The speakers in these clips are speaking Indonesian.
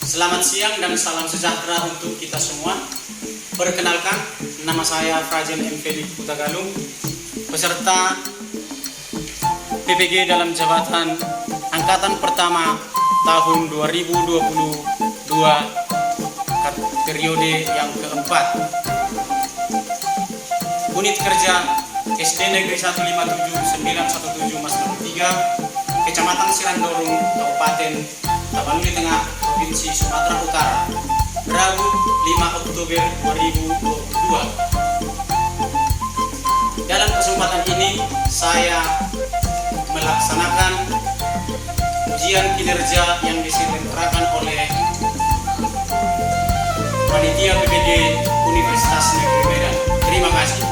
Selamat siang dan salam sejahtera untuk kita semua. Perkenalkan, nama saya Frajen M. Felix Putagalung, peserta PPG dalam jabatan Angkatan Pertama tahun 2022 periode yang keempat. Unit kerja SD Negeri 157 917 Mas 3, Kecamatan Sirandorong, Kabupaten Tapanuli Tengah, Provinsi Sumatera Utara, Rabu 5 Oktober 2022. Dalam kesempatan ini saya melaksanakan ujian kinerja yang diselenggarakan oleh Panitia PPG Universitas Negeri Medan. Terima kasih.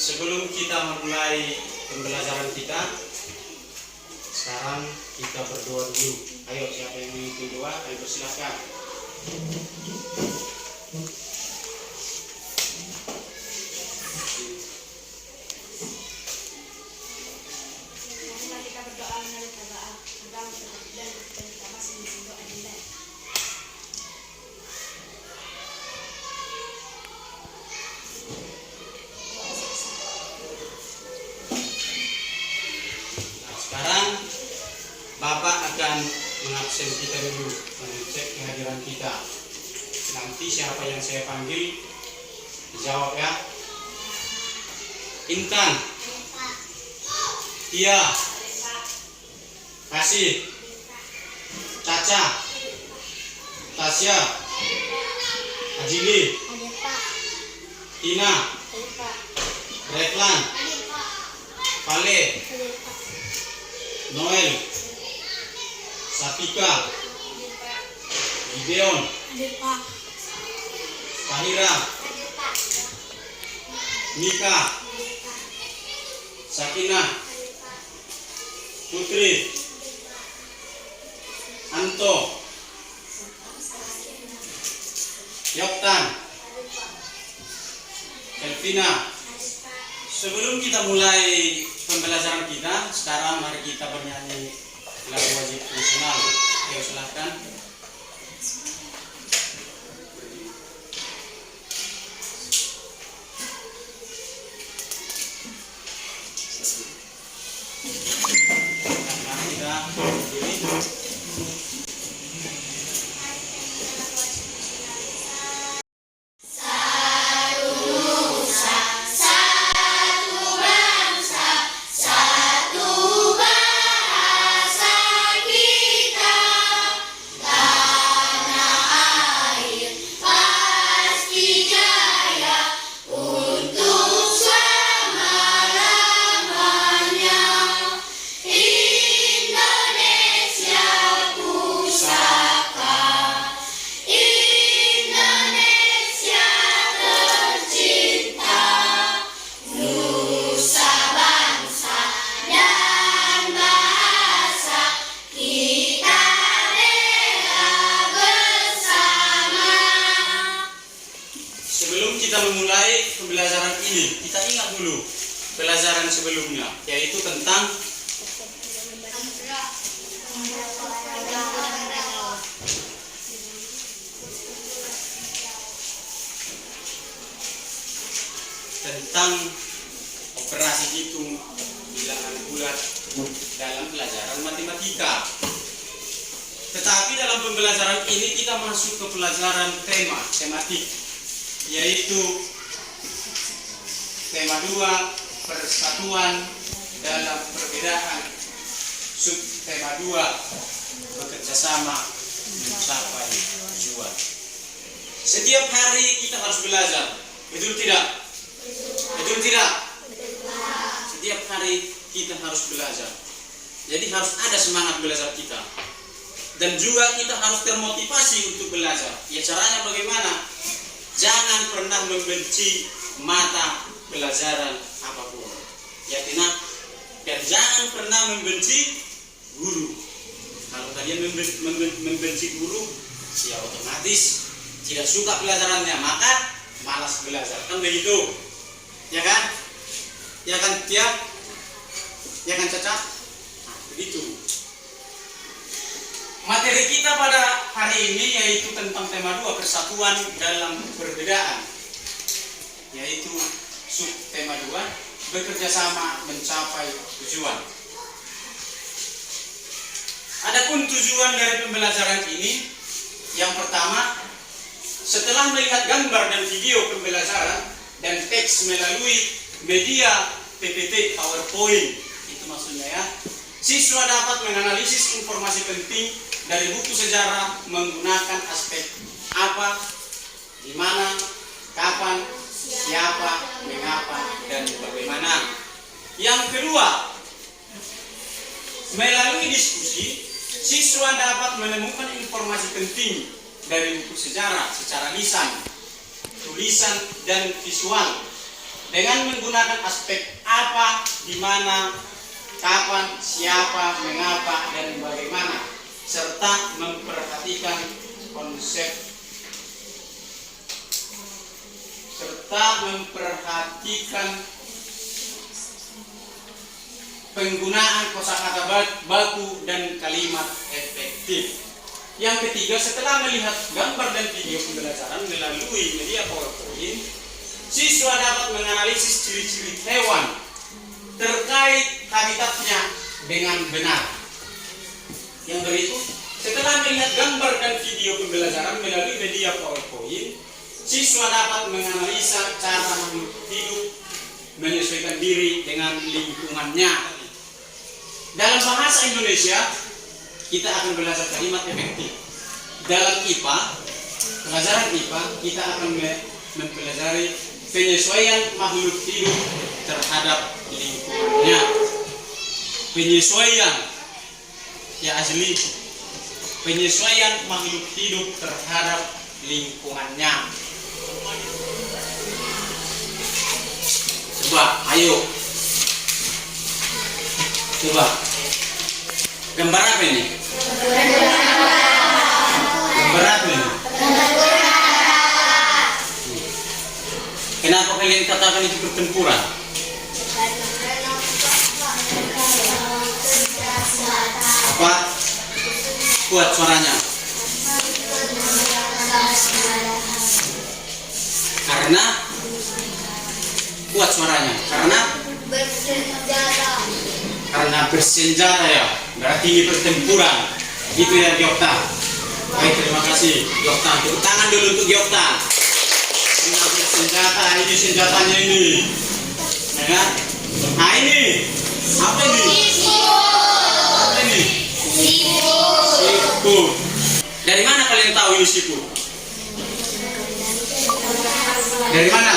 Sebelum kita memulai pembelajaran kita, sekarang kita berdoa dulu. Ayo, siapa yang memimpin doa, ayo persilakan. Kita berdoa menurut agama dan kita masih berdoa dinda. Sekarang Bapak akan mengabsen kita dulu, mengecek kehadiran kita. Nanti siapa yang saya panggil dijawab ya. Intan, Tia, Kasih, Caca, Tasya, Ajili, Tina, Reklan, Pale, Noel, Sapika, Gideon, Tahira, Mika, Sakinah, Putri, Anto, Yoktan, Elvina. Sebelum kita mulai pembelajaran kita, sekarang mari kita bernyanyi lagu wajib nasional. Ayo silahkan. Mari kita berdiri. Satu bahasa kita. ini, kita ingat dulu pelajaran sebelumnya, yaitu tentang operasi hitung bilangan bulat dalam pelajaran matematika. Tetapi dalam pembelajaran ini kita masuk ke pelajaran tematik, yaitu tema 2, persatuan dalam perbedaan. Sub tema 2, bekerja sama mencapai tujuan. Setiap hari kita harus belajar, betul tidak? Betul tidak? Setiap hari kita harus belajar. Jadi harus ada semangat belajar kita. Dan juga kita harus termotivasi untuk belajar. Ya, caranya bagaimana? Jangan pernah membenci mata pelajaran apapun. Ya, tidak. Dan jangan pernah membenci guru. Kalau kalian membenci guru, ya otomatis tidak suka pelajarannya, maka malas belajar. Kan begitu? Ya kan? Ya kan tiap? Ya kan Caca? Nah, begitu. Materi kita pada hari ini yaitu tentang tema 2, persatuan dalam perbedaan. Yaitu sub tema 2, bekerja sama mencapai tujuan. Adapun tujuan dari pembelajaran ini, yang pertama, setelah melihat gambar dan video pembelajaran dan teks melalui media PPT PowerPoint, itu maksudnya ya, siswa dapat menganalisis informasi penting dari buku sejarah menggunakan aspek apa, di mana, kapan, siapa, mengapa, dan bagaimana. Yang kedua, melalui diskusi, siswa dapat menemukan informasi penting dari buku sejarah secara lisan, tulisan, dan visual dengan menggunakan aspek apa, di mana, kapan, siapa, mengapa, dan bagaimana, serta memperhatikan konsep penggunaan kosakata baku dan kalimat efektif. Yang ketiga, setelah melihat gambar dan video pembelajaran melalui media PowerPoint, siswa dapat menganalisis ciri-ciri hewan terkait habitatnya dengan benar. Yang berikut, setelah melihat gambar dan video pembelajaran melalui media PowerPoint, siswa dapat menganalisa cara makhluk hidup menyesuaikan diri dengan lingkungannya. Dalam bahasa Indonesia, kita akan belajar kalimat efektif. Dalam IPA, pelajaran IPA, kita akan mempelajari penyesuaian makhluk hidup terhadap lingkungannya. Penyesuaian, ya asli, penyesuaian makhluk hidup terhadap lingkungannya. Coba, ayo. Coba. Gambar apa ini? Gambar apa ini? Kenapa kalian katakan itu pertempuran? Apa? Kuat suaranya. Karena kuat suaranya. Karena bersenjata ya. Berarti ini pertempuran. Itu ya Gyokta. Baik, terima kasih Gyokta. Tepuk tangan dulu untuk Gyokta. Karena bersenjata, ini senjatanya ini. Ya kan? Nah ini. Apa ini? Apa ini? Siput. Dari mana kalian tahu ini siput? Dari mana?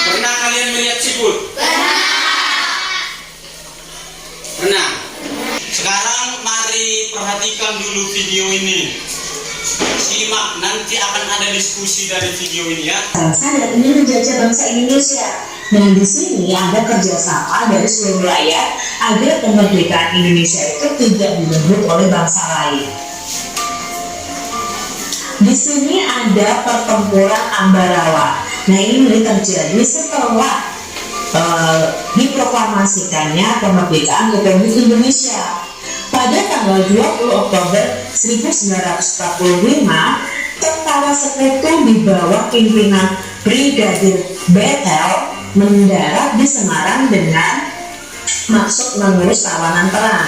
Pernah kalian melihat siput? Pernah. Sekarang mari perhatikan dulu video ini. Simak, nanti akan ada diskusi dari video ini ya. Bangsa dan ingin menjajah bangsa Indonesia. Dan di sini ada kerjasama dari seluruh rakyat agar kemerdekaan Indonesia itu tidak direbut oleh bangsa lain. Di sini ada pertempuran Ambarawa. Nah, ini terjadi setelah diproklamasikannya kemerdekaan Republik Indonesia. Pada tanggal 20 Oktober 1945, tentara sekutu di bawah pimpinan Brigadir Bethel mendarat di Semarang dengan maksud mengurus tawanan perang.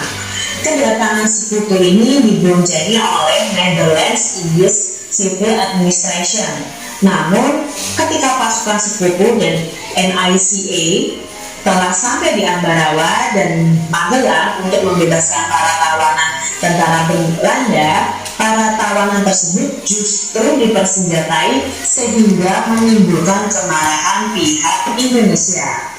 Kedatangan sekutu ini diboncengin oleh Netherlands Indies Civil Administration. Namun, ketika pasukan sekutu dan NICA telah sampai di Ambarawa dan Magelang untuk membebaskan para tawanan tentara Belanda, para tawanan tersebut justru dipersenjatai sehingga menimbulkan kemarahan pihak Indonesia.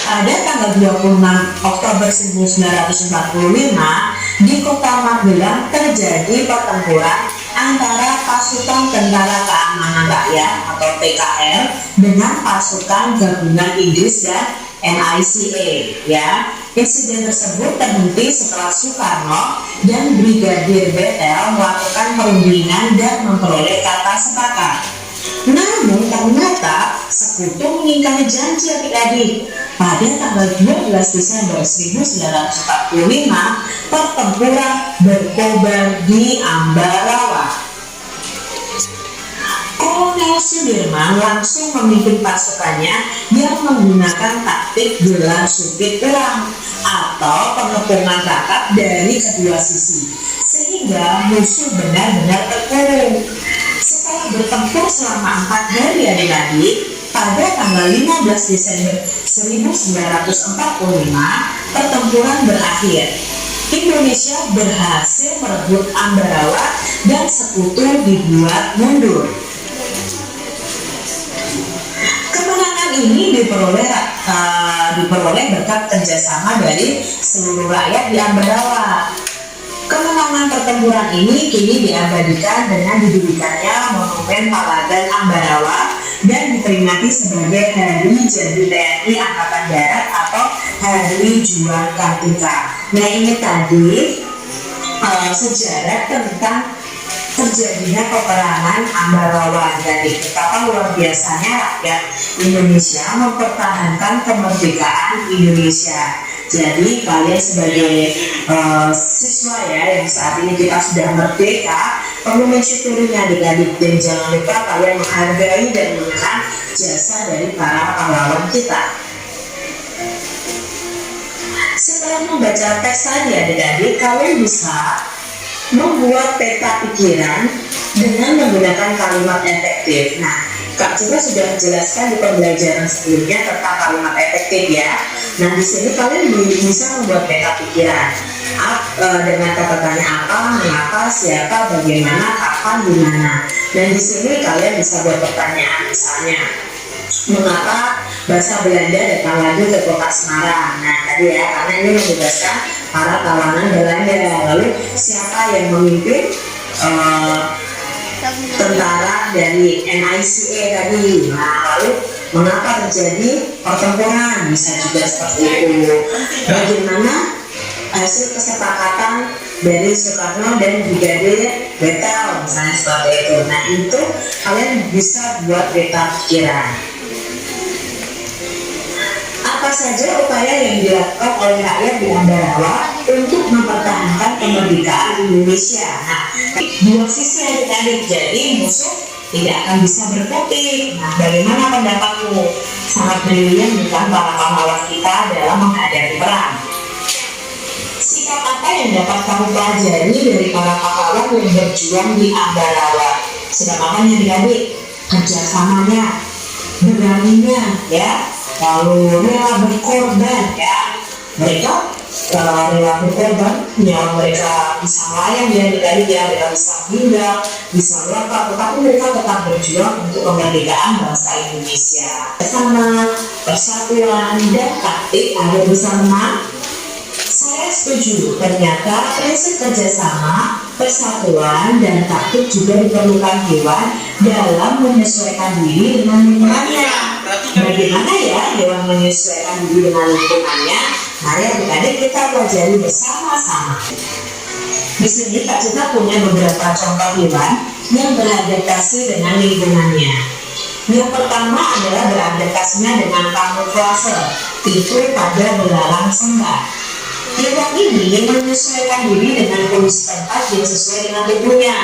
Pada tanggal 26 Oktober 1945, di kota Magelang terjadi pertempuran antara pasukan Tentara Keamanan Rakyat atau TKR dengan pasukan gabungan Inggris dan NICA. Ya, insiden tersebut terhenti setelah Soekarno dan Brigadir Bethel melakukan perundingan dan memperoleh kata sepakat. Namun ternyata sekutu mengingkari janji adik-adik. Pada tanggal 12 Desember 1945, pertempuran berkobar di Ambarawa. Kolonel Sudirman langsung memimpin pasukannya yang menggunakan taktik gelar supit perang atau pengepungan rangkap dari kedua sisi, sehingga musuh benar-benar terkurung. Setelah bertempur selama 4 hari adik-adik, pada tanggal 15 Desember 1945, pertempuran berakhir. Indonesia berhasil merebut Ambarawa dan sekutu dibuat mundur. Kemenangan ini diperoleh berkat kerjasama dari seluruh rakyat di Ambarawa. Kemenangan pertempuran ini kini diabadikan dengan didirikannya Monumen Pahlawan Ambarawa dan diperingati sebagai Hari Jadi TNI Angkatan Darat atau Hari Juang Kartika. Nah, ini tadi sejarah tentang terjadinya peperangan Ambarawa dan betapa luar biasanya rakyat Indonesia mempertahankan kemerdekaan Indonesia. Jadi kalian sebagai siswa ya yang saat ini kita sudah merdeka perlu mensyukurinya adik-adik, dan jangan lupa kalian menghargai dan mengenang jasa dari para pahlawan kita. Setelah membaca teks tadi adik-adik, kalian bisa membuat peta pikiran dengan menggunakan kalimat efektif. Nah, Kak Citra sudah menjelaskan di pembelajaran sebelumnya tentang kalimat efektif ya. Nah, di sini kalian bisa membuat peta pikiran dengan kata tanya apa, mengapa, siapa, bagaimana, kapan, di mana. Dan di sini kalian bisa buat pertanyaan, misalnya mengapa bangsa Belanda datang lagi ke kota Semarang. Nah, tadi ya, karena ini membebaskan para tawanan Belanda. Lalu siapa yang memimpin tentara dari NICA tadi. Nah, lalu mengapa terjadi pertempuran, bisa juga seperti itu. Bagaimana hasil kesepakatan dari Soekarno dan Brigadir Bethel, misalnya seperti itu. Nah, itu kalian bisa buat peta pikiran. Apa saja upaya yang dilakukan oleh rakyat di Ambarawa untuk mempertahankan kemerdekaan Indonesia? Nah, dua sisi adik-adik, jadi musuh tidak akan bisa berkutik. Nah, bagaimana pendapatmu? Sangat brilian bukan para pahlawan kita dalam menghadapi perang. Sikap apa yang dapat kamu pelajari dari para pahlawan yang berjuang di Ambarawa? Sikap apa yang adik-adik? Kerjasamanya, beraninya, ya. Lalu rela berkorban, ya. Mereka rela berkorban, nyawa mereka bisa melayang ya adik-adik, ya. Mereka bisa meninggal, bisa luka, tetapi mereka tetap berjuang untuk kemerdekaan bangsa Indonesia. Bersama persatuan dan taktik agar bisa menang. Saya setuju, ternyata prinsip kerjasama, persatuan, dan taktik juga diperlukan hewan dalam menyesuaikan diri dengan lingkungannya. Bagaimana ya hewan menyesuaikan diri dengan lingkungannya? Mari adik-adik kita pelajari bersama-sama. Di sini Kak Cita punya beberapa contoh hewan yang beradaptasi dengan lingkungannya. Yang pertama adalah beradaptasinya dengan kamuflase, itu pada belalang sembah. Hewan ini menyesuaikan diri dengan kondisi tempat yang sesuai dengan tubuhnya.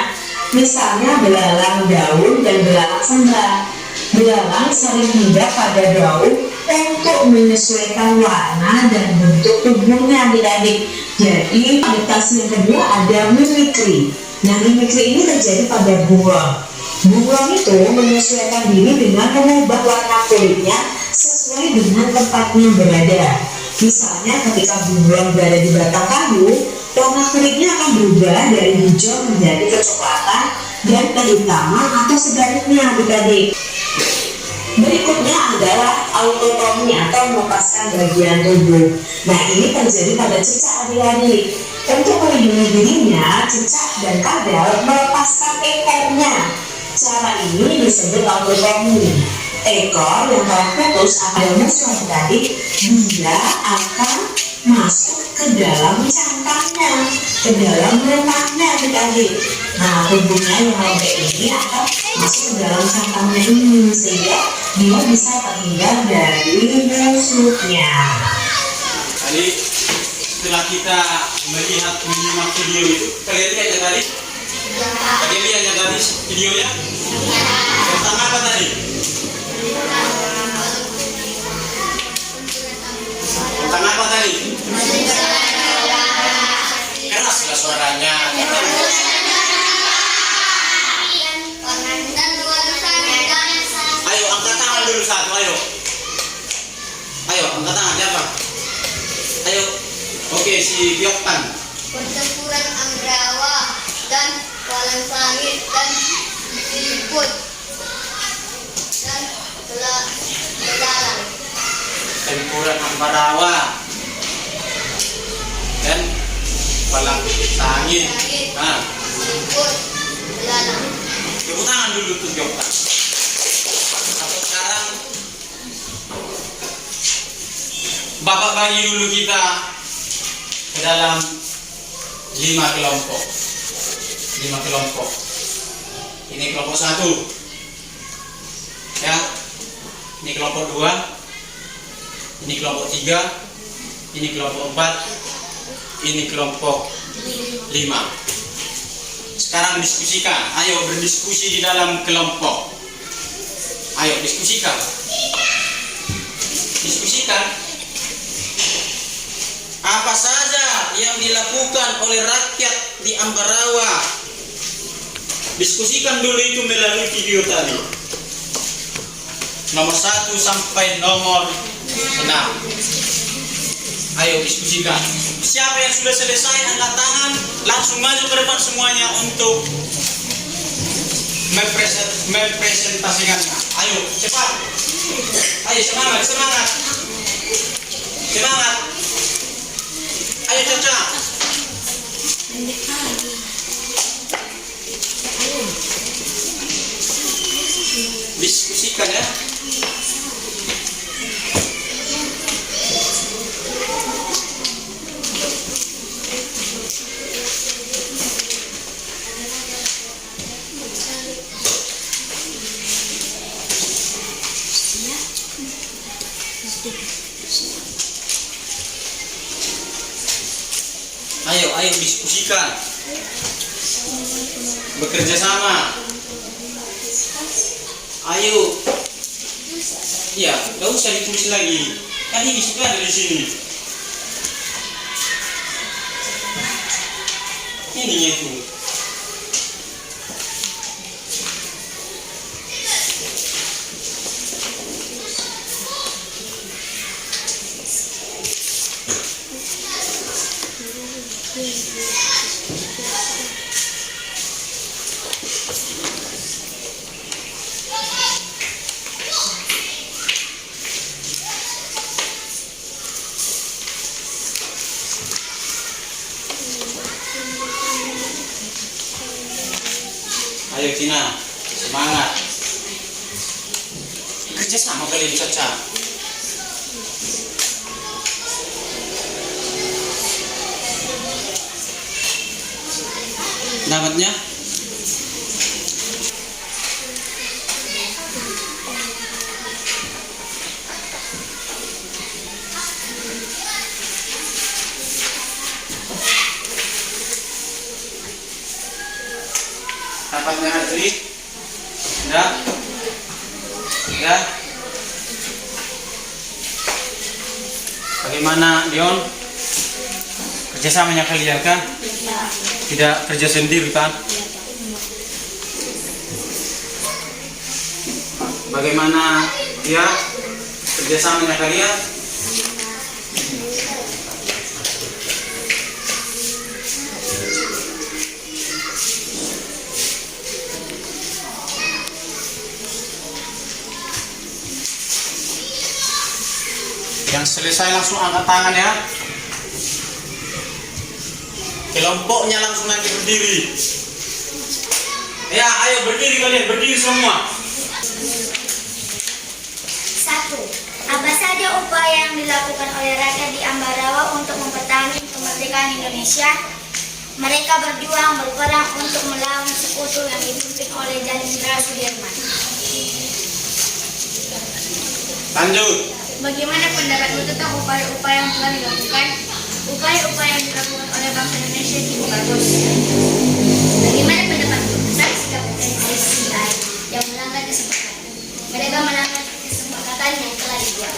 Misalnya belalang daun dan belalang sembah. Belalang sering hinggap pada daun untuk menyesuaikan warna dan bentuk tubuhnya, adik-adik. Jadi adaptasi yang kedua ada mimikri. Nah, mimikri ini terjadi pada beruang. Beruang itu menyesuaikan diri dengan mengubah warna kulitnya sesuai dengan tempatnya berada. Misalnya ketika beruang berada di batang kayu, warna kulitnya akan berubah dari hijau menjadi kecoklatan dan kehitaman atau sebaliknya, adik-adik. Berikutnya adalah autotomi atau melepaskan bagian tubuh. Nah, ini terjadi pada cicak, adik-adik. Untuk melindungi dirinya, cicak dan kadal melepaskan ekornya. Cara ini disebut autotomi. Ekor yang telah putus akan musuh, adik-adik, dia akan masuk ke dalam cangkangnya, ke dalam rumahnya, adik-adik. Nah, tubuhnya yang robek ini akan masuk ke dalam cangkangnya ini, sehingga dia bisa terhindar dari musuhnya. Tadi setelah kita menyimak video itu, kalian lihat ya tadi? Kalian lihat ya tadi videonya? Tentang apa tadi? Tentang apa tadi? Keraslah suaranya. Ayo angkat tangan dulu satu, ayo. Ayo angkat tangan siapa? Ayo. Oke, si Byokpan. Pertempuran Ambrawa dan Walang Sangit dan Liput dan Belalang. Pertempuran Ambarawa dan Walang Sangit. Nah, Liput, Belalang. tepuk tangan dulu tuh Byokpan. Atau sekarang Bapak bagi dulu kita ke dalam 5 kelompok. 5 kelompok. Ini kelompok 1. Ya. Ini kelompok 2. Ini kelompok 3. Ini kelompok 4. Ini kelompok 5. Sekarang diskusikan. Ayo berdiskusi di dalam kelompok. Ayo diskusikan. Diskusikan. Apa saja yang dilakukan oleh rakyat di Ambarawa? Diskusikan dulu itu melalui video tadi. Nomor 1 sampai nomor 6. Ayo diskusikan. Siapa yang sudah selesai angkat tangan, langsung maju ke depan semuanya untuk mempresentasikannya. Ayo cepat. Ayo semangat, semangat. Semangat. Ayo Caca. Diskusikan ya. Ayo diskusikan. Bekerja sama. Ayo. Ya, gak usah ditulis lagi. Kan ini sudah ada di sini. Ininya itu. Ayo Tina, semangat. Kerja sama kalian Caca. Dapatnya? pendapatnya Adri? Tidak? Tidak? Bagaimana Dion? Kerjasamanya kalian kan? Tidak kerja sendiri kan? Bagaimana dia? Kerjasamanya kalian? Yang selesai langsung angkat tangan ya. Kelompoknya langsung nanti berdiri. Ya, ayo berdiri kalian, berdiri semua. 1. Apa saja upaya yang dilakukan oleh rakyat di Ambarawa untuk mempertahankan kemerdekaan Indonesia? Mereka berjuang berperang untuk melawan sekutu yang dipimpin oleh Jenderal Sudirman. Lanjut. Bagaimana pendapatmu tentang upaya-upaya yang telah dilakukan? Upaya-upaya yang dilakukan oleh bangsa Indonesia cukup bagus. Bagaimana pendapatmu tentang sikap organisasi lain yang melanggar kesepakatan? Mereka melanggar kesepakatan yang telah dibuat.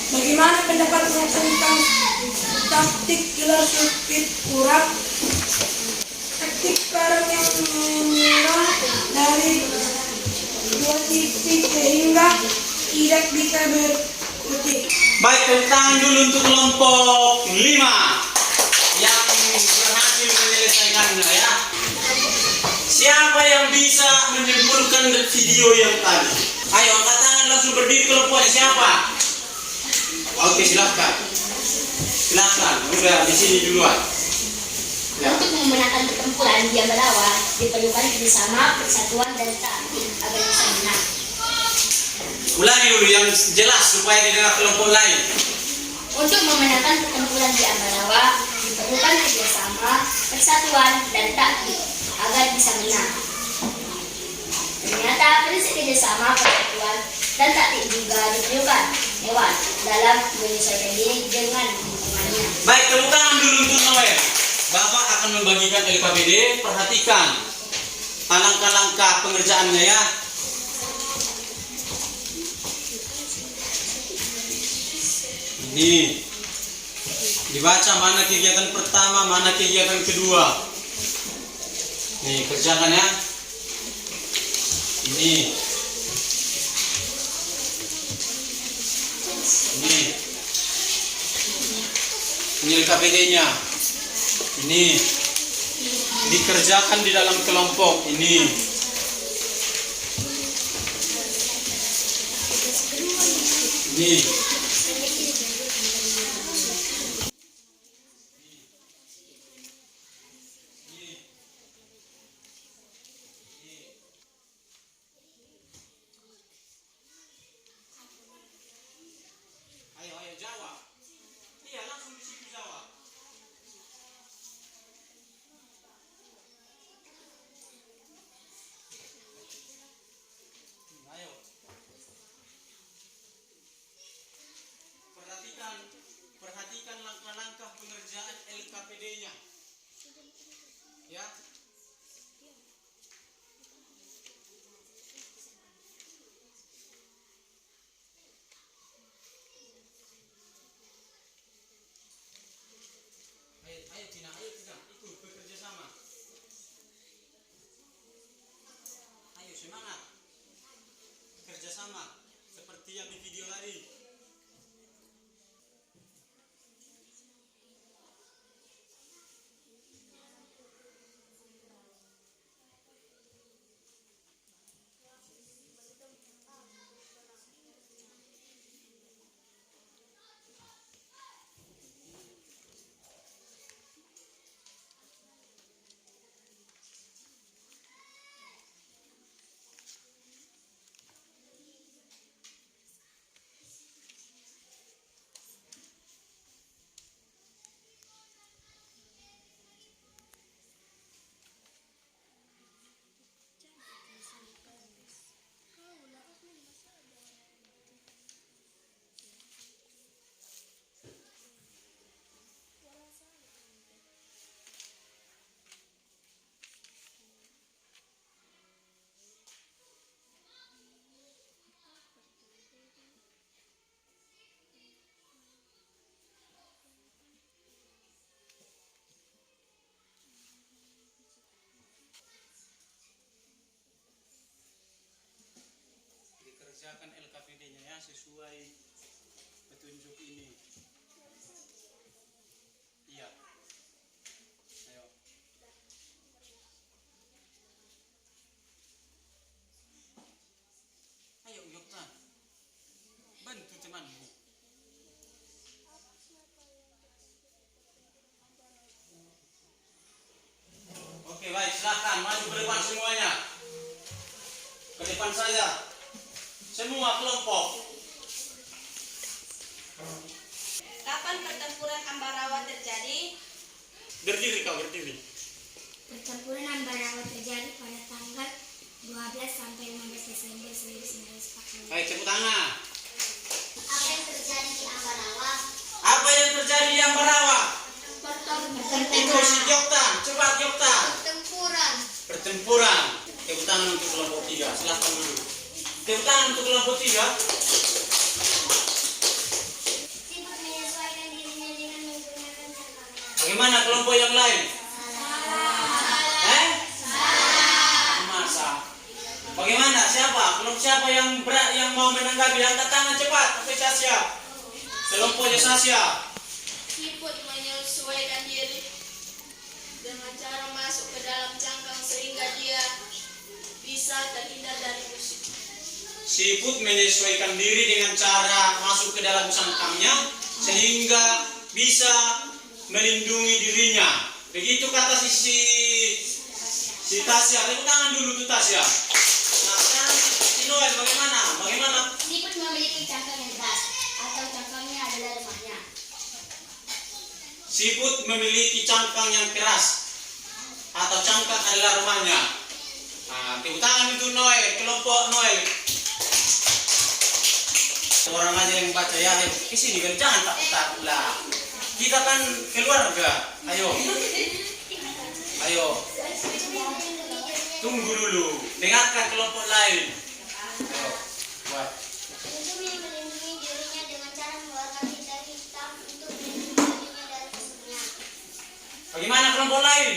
Bagaimana pendapatmu tentang taktik gelar supit kurang? Taktik perang yang menyerang dari dua titik sehingga tidak bisa berkutik. Baik, tepuk tangan dulu untuk kelompok 5 yang berhasil menyelesaikannya ya. Siapa yang bisa menyimpulkan video yang tadi? Ayo angkat tangan langsung berdiri kelompoknya siapa? Oke, silahkan. Silahkan, udah di sini duluan. Ya. Untuk memenangkan pertempuran di Ambarawa diperlukan kerjasama, persatuan, dan taati agar bisa menang. Ulangi dulu yang jelas supaya didengar kelompok lain. Untuk memenangkan pertempuran di Ambarawa diperlukan kerjasama, persatuan, dan taati agar bisa menang. Ternyata prinsip kerjasama, persatuan, dan taati juga diperlukan hewan dalam menyesuaikan diri dengan lingkungannya. Baik, tepuk tangan dulu untuk Noel. Bapak akan membagikan LKPD. Perhatikan langkah-langkah pengerjaannya ya. Ini dibaca mana kegiatan pertama, mana kegiatan kedua. Nih, kerjakan ya. Ini. Ini LKPD-nya. Ini dikerjakan di dalam kelompok ini. Ini. Ayo jawab. Iya, langsung di situ jawab. Ayo. kerjakan LKPD-nya ya sesuai petunjuk ini. Iya. Ayo. Ayo Yokta. Bantu temanmu. Oke, baik, silakan maju ke depan semuanya. Ke depan saja. Semua kelompok. Kapan pertempuran Ambarawa terjadi? Berdiri kau, berdiri. Pertempuran Ambarawa terjadi pada tanggal 12 sampai 15 Desember 1940. Baik, tepuk tangan. Apa yang terjadi di Ambarawa? Apa yang terjadi di Ambarawa? Itu si Yokta, cepat Yokta. Pertempuran. Tepuk tangan untuk kelompok 3. Silakan dulu. Tepuk tangan untuk kelompok 3. Sibuk menyesuaikan dirinya dengan menggunakan cangkangnya. Bagaimana kelompok yang lain? Masa? Bagaimana? Siapa? Kelompok siapa yang berat yang mau menanggapi? Angkat tangan cepat. Sampai Sasya. Kelompoknya Sasya. Siput menyesuaikan diri dengan cara masuk ke dalam cangkang sehingga dia bisa terhindar dari musuh. Siput menyesuaikan diri dengan cara masuk ke dalam cangkangnya sehingga bisa melindungi dirinya. Begitu kata si Tasya. Tepuk tangan dulu tuh Tasya. Nah, sekarang si Noel bagaimana? Bagaimana? Siput memiliki cangkang yang keras atau cangkangnya adalah lemahnya. Siput memiliki cangkang yang keras atau cangkang adalah rumahnya. Nah, tepuk tangan untuk Noel, kelompok Noel. Orang aja yang baca ya, ayo ke sini kan jangan takut lah. Kita kan keluarga. Ayo. Ayo. Tunggu dulu. Dengarkan kelompok lain. Ayo. Buat. Untuk melindungi dirinya dengan cara mengeluarkan tinta hitam untuk melindungi dirinya dari musuhnya. Bagaimana kelompok lain?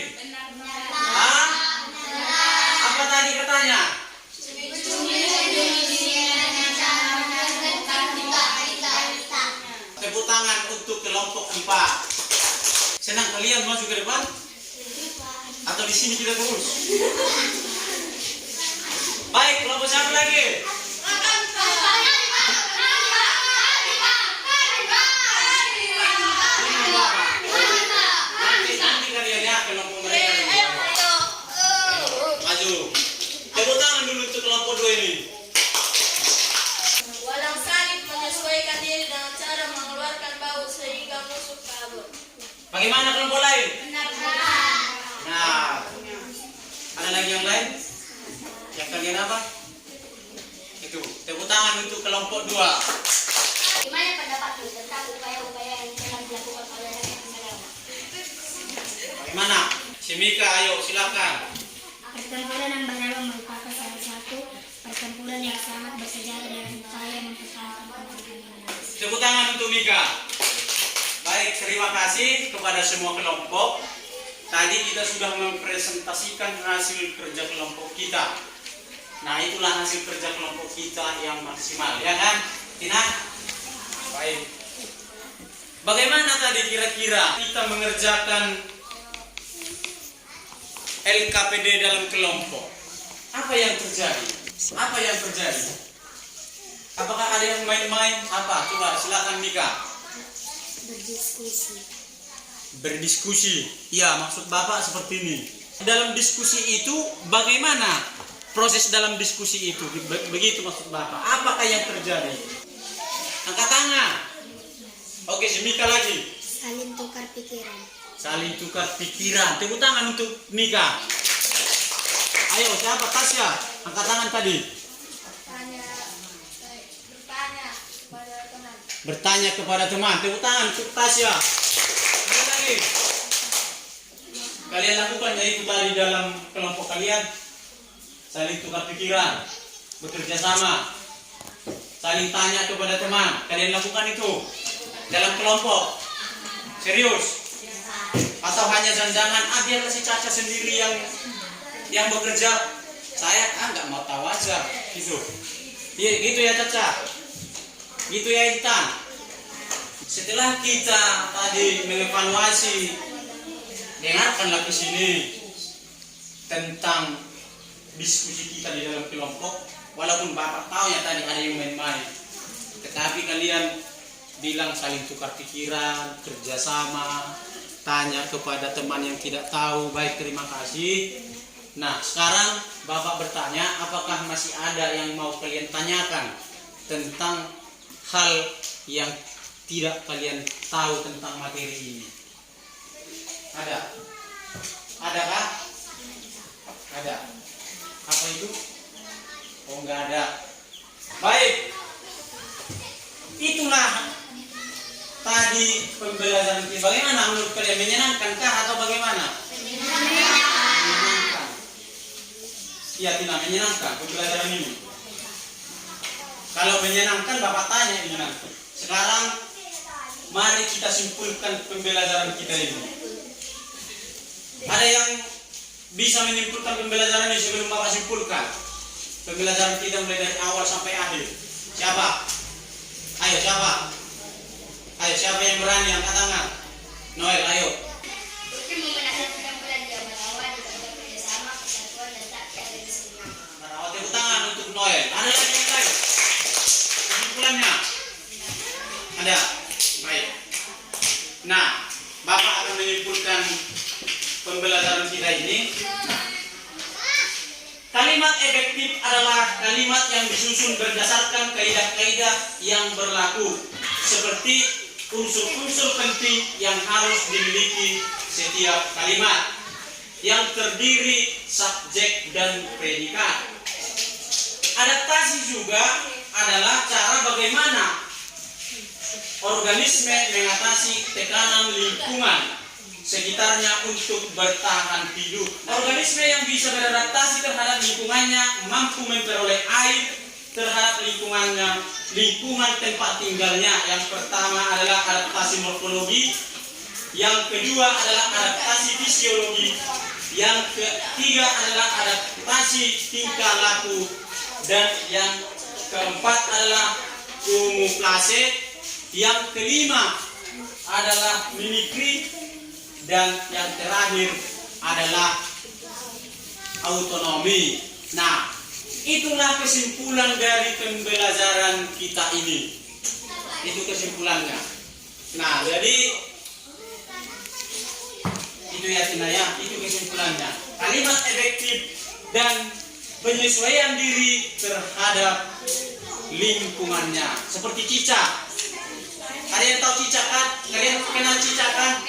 Hah? Apa tadi katanya? Tepuk tangan untuk kelompok 4. Senang kalian maju ke depan? Atau di sini kita terus? Baik, kelompok siapa lagi? Nanti kalian ya kelompok mereka. Maju. Tepuk tangan dulu untuk kelompok 2 ini. Walang salib menyesuaikan diri dengan cara mengeluarkan bau sehingga musuh kabur. Bagaimana kelompok lain? Nah, ada lagi yang lain? Yang kalian apa? Itu. Tepuk tangan untuk kelompok 2. Gimana pendapatmu tentang upaya-upaya yang telah dilakukan oleh negara? Bagaimana? Si Mika, ayo silakan. Pertempuran Ambarawa merupakan salah satu pertempuran yang sangat bersejarah dan upaya mempertahankan kemerdekaan Indonesia. Tepuk tangan untuk Mika. Baik, terima kasih kepada semua kelompok. Tadi kita sudah mempresentasikan hasil kerja kelompok kita. Nah, itulah hasil kerja kelompok kita yang maksimal, ya kan? Tina? Baik. Bagaimana tadi kira-kira kita mengerjakan LKPD dalam kelompok? Apa yang terjadi? Apa yang terjadi? Apakah ada yang main-main? Apa? Coba silakan Mika. Berdiskusi. Ya, maksud Bapak seperti ini. Dalam diskusi itu bagaimana proses dalam diskusi itu? Begitu maksud Bapak. Apakah yang terjadi? Angkat tangan. Oke, si Mika lagi. Saling tukar pikiran. Saling tukar pikiran. Tepuk tangan untuk Mika. Ayo, siapa? Tasya. Angkat tangan tadi. Bertanya kepada teman. Tepuk tangan untuk Tasya. Ada lagi. Kalian lakukan ya itu tadi dalam kelompok kalian. Saling tukar pikiran. Bekerja sama. Saling tanya kepada teman. Kalian lakukan itu dalam kelompok. Serius? Atau hanya jangan biarlah si Caca sendiri yang bekerja. Saya nggak mau tahu aja gitu. Iya, gitu ya Caca. Gitu ya Intan. Setelah kita tadi mengevaluasi, dengarkanlah ke sini tentang diskusi kita di dalam kelompok. Walaupun Bapak tahu ya tadi ada yang main-main, tetapi kalian bilang saling tukar pikiran, kerjasama, tanya kepada teman yang tidak tahu. Baik, terima kasih. Nah, sekarang Bapak bertanya, apakah masih ada yang mau kalian tanyakan tentang hal yang tidak kalian tahu tentang materi ini? Ada? Adakah? Ada. Apa itu? Oh, enggak ada. Baik. Itulah tadi pembelajaran kita. Bagaimana menurut kalian? Menyenangkankah atau bagaimana? Menyenangkan. Iya, tidak menyenangkan pembelajaran ini. Kalau menyenangkan, Bapak tanya ini nanti. Sekarang mari kita simpulkan pembelajaran kita ini. Ada yang bisa menyimpulkan pembelajaran ini sebelum Bapak simpulkan? Pembelajaran kita mulai dari awal sampai akhir. Siapa? Ayo, siapa? Ayo, siapa yang berani angkat tangan? Noel, ayo. Rutin menggunakan bulan dia merawat dan bekerjasama, persatuan dan tak ada kesenangan. Merawat tepuk tangan untuk Noel. Ada lagi yang lain? Kesimpulannya? Ada? Baik. Nah, Bapak akan menyimpulkan pembelajaran kita ini. Kalimat efektif adalah kalimat yang disusun berdasarkan kaidah-kaidah yang berlaku, seperti unsur-unsur penting yang harus dimiliki setiap kalimat, yang terdiri subjek dan predikat. Adaptasi juga adalah cara bagaimana organisme mengatasi tekanan lingkungan sekitarnya untuk bertahan hidup. Organisme yang bisa beradaptasi terhadap lingkungannya mampu memperoleh air terhadap lingkungan tempat tinggalnya. Yang pertama adalah adaptasi morfologi, yang kedua adalah adaptasi fisiologi, yang ketiga adalah adaptasi tingkah laku, dan yang keempat adalah kamuflase, yang kelima adalah mimikri, dan yang terakhir adalah autonomi. Nah, itulah kesimpulan dari pembelajaran kita ini. Itu kesimpulannya. Nah, jadi itu ya Tina ya, itu kesimpulannya. Kalimat efektif dan penyesuaian diri terhadap lingkungannya. Seperti cicak. Ada yang tahu cicak kan? Kalian kenal cicak kan?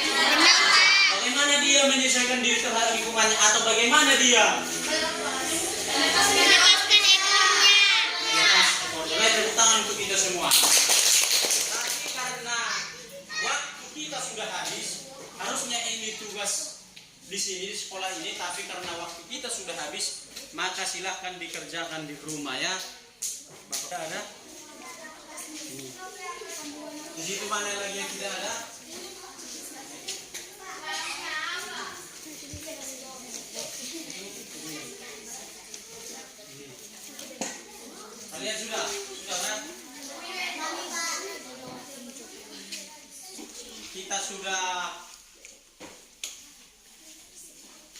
Bagaimana dia menyesuaikan diri terhadap lingkungannya, atau bagaimana dia? Tepuk tangan untuk kita semua. Tapi karena waktu kita sudah habis, harusnya ini tugas di sini di sekolah ini, tapi karena waktu kita sudah habis, maka silakan dikerjakan di rumah ya. Bapak ada? Ini. Di situ mana lagi yang tidak ada? Kalian sudah kan? Kita sudah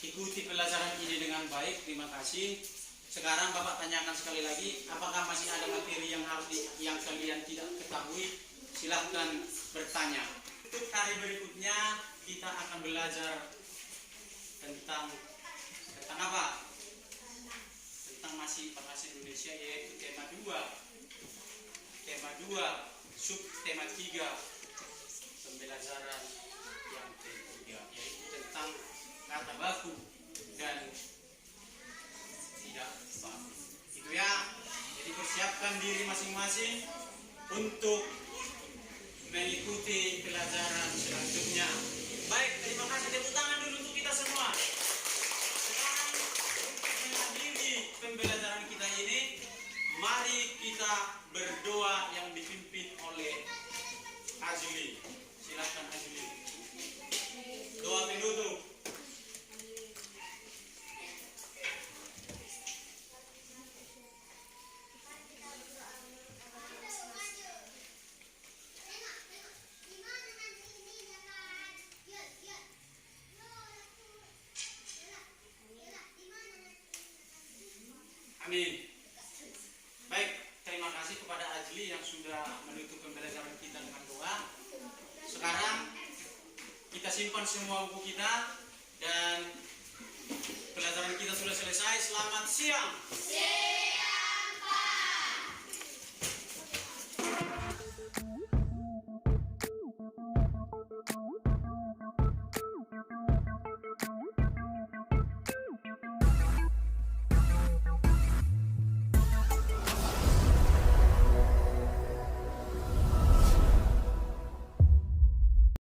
ikuti pelajaran ini dengan baik, terima kasih. Sekarang Bapak tanyakan sekali lagi, apakah masih ada materi yang kalian tidak ketahui? Silahkan bertanya. Untuk hari berikutnya kita akan belajar tentang apa? Tentang masih bahasa Indonesia, yaitu tema 2, sub tema 3, pembelajaran yang ketiga, yaitu tentang kata baku dan tidak baku. Itu ya. Jadi persiapkan diri masing-masing untuk mengikuti pelajaran selanjutnya. Baik, terima kasih. Tepuk tangan dulu untuk kita semua. Sekarang untuk menghadiri pembelajaran kita ini, mari kita berdoa yang dipimpin oleh Azli. Silakan Azli. Doa penutup. Amin. Baik, terima kasih kepada Ajli yang sudah menutup pembelajaran kita dengan doa. Sekarang kita simpan semua buku kita dan pelajaran kita sudah selesai. Selamat siang.